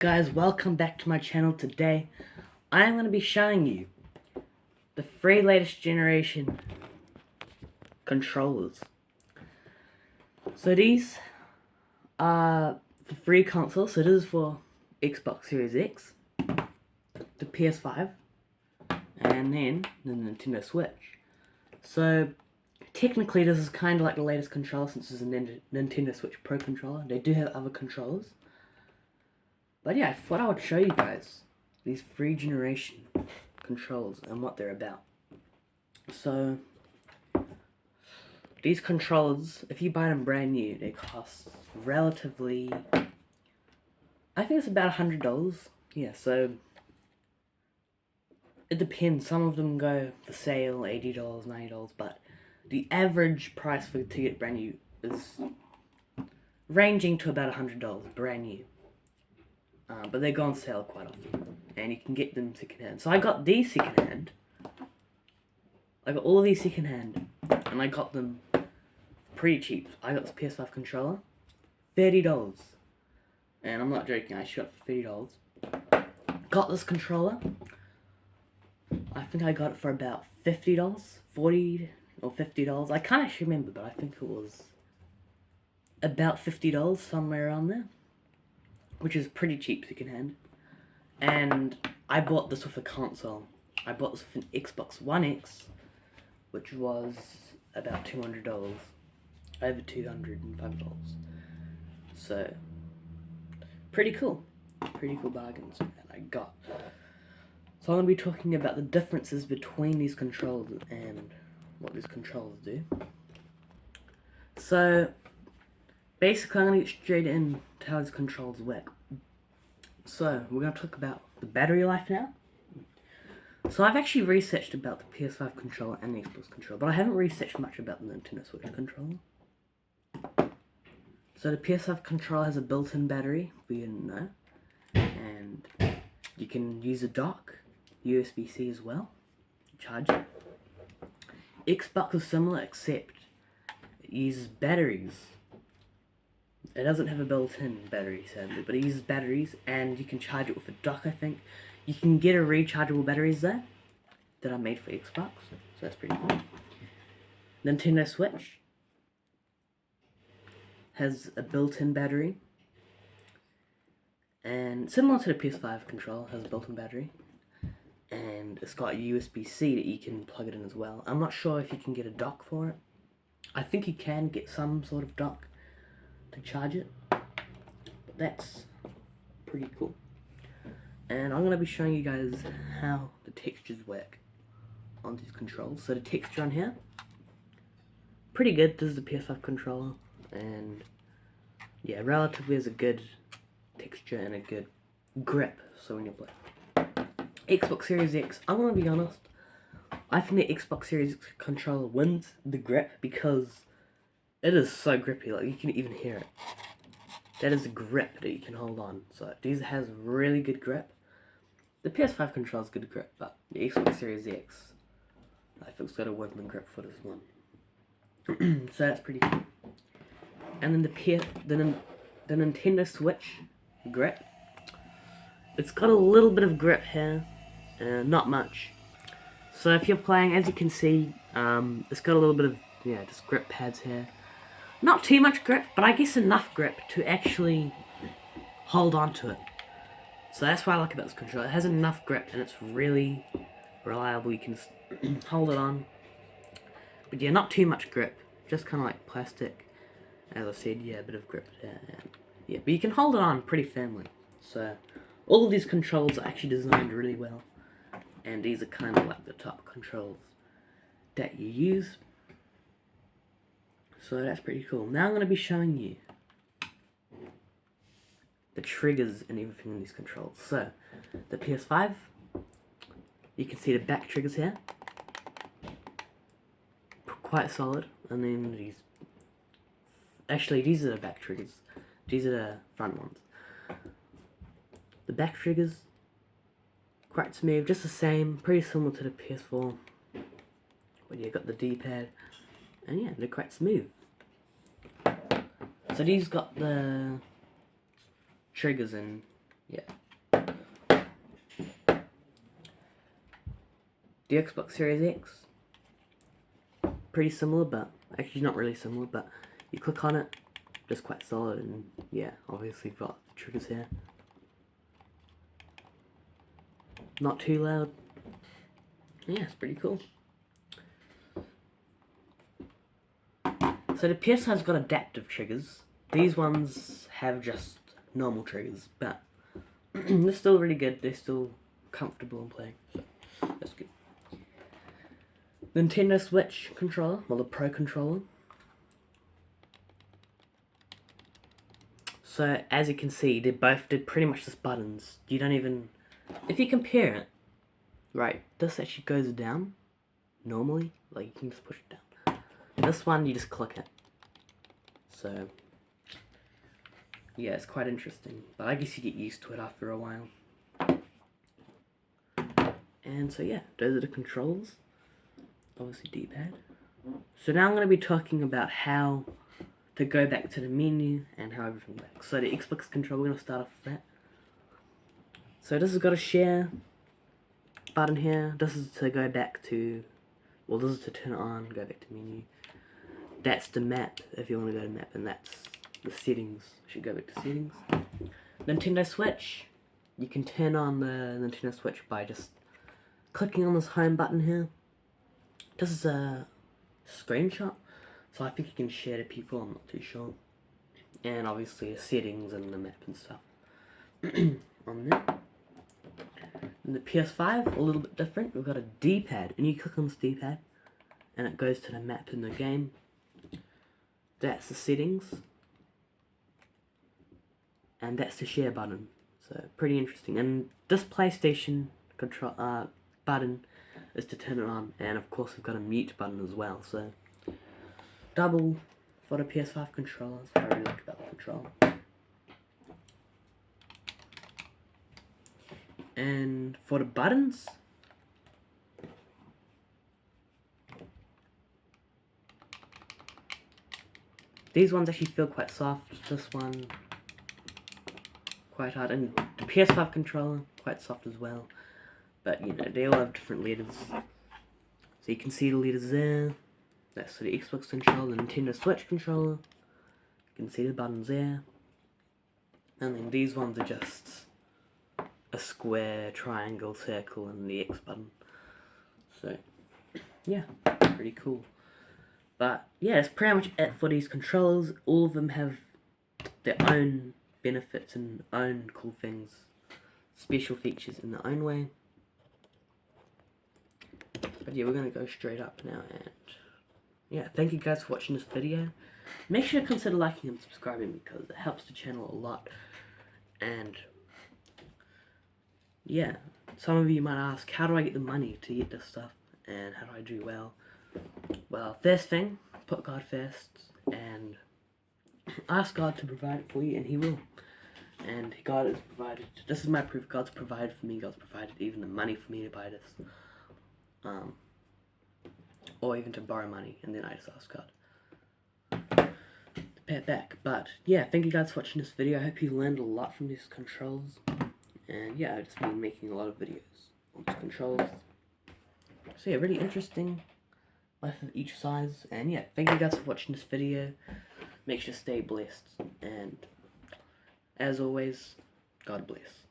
Guys, welcome back to my channel. Today I am going to be showing you the free latest generation controllers. So these are the free consoles. So this is for Xbox Series X, the PS5, and then the Nintendo Switch. So technically this is kind of like the latest controller since it's a Nintendo Switch Pro controller. They do have other controllers. But yeah, I thought I would show you guys these free generation controllers and what they're about. So, these controllers, if you buy them brand new, they cost relatively, I think it's about $100. Yeah, so it depends. Some of them go for sale, $80, $90, but the average price to get brand new is ranging to about $100 brand new. But they go on sale quite often, and you can get them secondhand. So I got these secondhand. I got all of these secondhand, and I got them pretty cheap. I got this PS5 controller, $30, and I'm not joking. I shot for $30. Got this controller. I think I got it for about $50, $40 or $50. I can't actually remember, but I think it was about $50, somewhere around there, which is pretty cheap secondhand. And I bought this with a console. I bought this with an Xbox One X, which was about $200, over $205. So, pretty cool bargains that I got. So I'm going to be talking about the differences between these controllers and what these controllers do. So, basically I'm going to get straight into how these controllers work. So, we're going to talk about the battery life now. So I've actually researched about the PS5 controller and the Xbox controller, but I haven't researched much about the Nintendo Switch controller. So the PS5 controller has a built-in battery, if you didn't know, and you can use a dock, USB-C as well, charge it. Xbox is similar, except it uses batteries. It doesn't have a built-in battery, sadly, but it uses batteries, and you can charge it with a dock, I think. You can get a rechargeable batteries there that are made for Xbox, so that's pretty cool. Nintendo Switch has a built-in battery, and similar to the PS5 controller, has a built-in battery, and it's got a USB-C that you can plug it in as well. I'm not sure if you can get a dock for it. I think you can get some sort of dock to charge it, but that's pretty cool. And I'm going to be showing you guys how the textures work on these controls. So the texture on here, pretty good. This is the PS5 controller, and yeah, relatively is a good texture and a good grip. So when you play Xbox Series X, I'm going to be honest, I think the Xbox Series X controller wins the grip because it is so grippy. Like, you can even hear it. That is a grip that you can hold on. So these has really good grip. The PS5 controls good grip, but the Xbox Series X, I think it's got a win the grip for this one. So that's pretty cool. And then the Nintendo Switch grip, it's got a little bit of grip here, not much. So if you're playing, as you can see, it's got a little bit of just grip pads here. Not too much grip, but I guess enough grip to actually hold on to it. So that's what I like about this controller. It has enough grip and it's really reliable. You can hold it on. But yeah, not too much grip. Just kind of like plastic. As I said, yeah, a bit of grip there. Yeah, but you can hold it on pretty firmly. So all of these controls are actually designed really well. And these are kind of like the top controls that you use. So that's pretty cool. Now I'm going to be showing you the triggers and everything in these controls. So, the PS5, you can see the back triggers here, quite solid, and then these are the back triggers, these are the front ones. The back triggers, quite smooth, just the same, pretty similar to the PS4, when you got the D-pad, and yeah, they're quite smooth. So these got the triggers and yeah. The Xbox Series X, pretty similar, but actually not really similar, but you click on it, just quite solid, and yeah, obviously you've got the triggers here. Not too loud. Yeah, it's pretty cool. So the PS5's got adaptive triggers. These ones have just normal triggers, but they're still really good. They're still comfortable in playing, so that's good. Nintendo Switch controller, well, the Pro controller. So as you can see, they're pretty much just buttons. You don't even, if you compare it, right, this actually goes down normally, like you can just push it down. This one, you just click it. So yeah, it's quite interesting, but I guess you get used to it after a while. And so yeah, those are the controls. Obviously D-pad. So now I'm going to be talking about how to go back to the menu and how everything works. So the Xbox controller, we're going to start off with that. So this has got a share button here. This is to go back to, well, this is to turn it on, go back to menu. That's the map, if you want to go to map, and that's the settings. Should go back to settings. Nintendo Switch. You can turn on the Nintendo Switch by just clicking on this home button here. This is a screenshot, so I think you can share to people, I'm not too sure. And obviously the settings and the map and stuff on there. And the PS5, a little bit different. We've got a D-pad, and you click on this D-pad, and it goes to the map in the game. That's the settings, and that's the share button. So pretty interesting. And this PlayStation control button is to turn it on, and of course we've got a mute button as well. So double for the PS5 controllers. I really like about the controller. And for the buttons, these ones actually feel quite soft. This one quite hard, and the PS5 controller quite soft as well. But you know, they all have different letters. So you can see the letters there. That's for the Xbox controller, the Nintendo Switch controller. You can see the buttons there. And then these ones are just a square, triangle, circle, and the X button. So yeah, pretty cool. But yeah, that's pretty much it for these controllers. All of them have their own benefits and own cool things, special features in their own way. But yeah, we're gonna go straight up now, and yeah, thank you guys for watching this video. Make sure to consider liking and subscribing because it helps the channel a lot. And yeah, some of you might ask, how do I get the money to get this stuff, and how do I do well? Well, first thing, put God first, and ask God to provide it for you, and He will. And God has provided. This is my proof. God's provided for me. God's provided even the money for me to buy this, or even to borrow money, and then I just ask God to pay it back. But yeah, thank you guys for watching this video. I hope you learned a lot from these controls. And yeah, I've just been making a lot of videos on these controls. So yeah, really interesting. Life of each size. And yeah, thank you guys for watching this video. Make sure to stay blessed. And as always, God bless.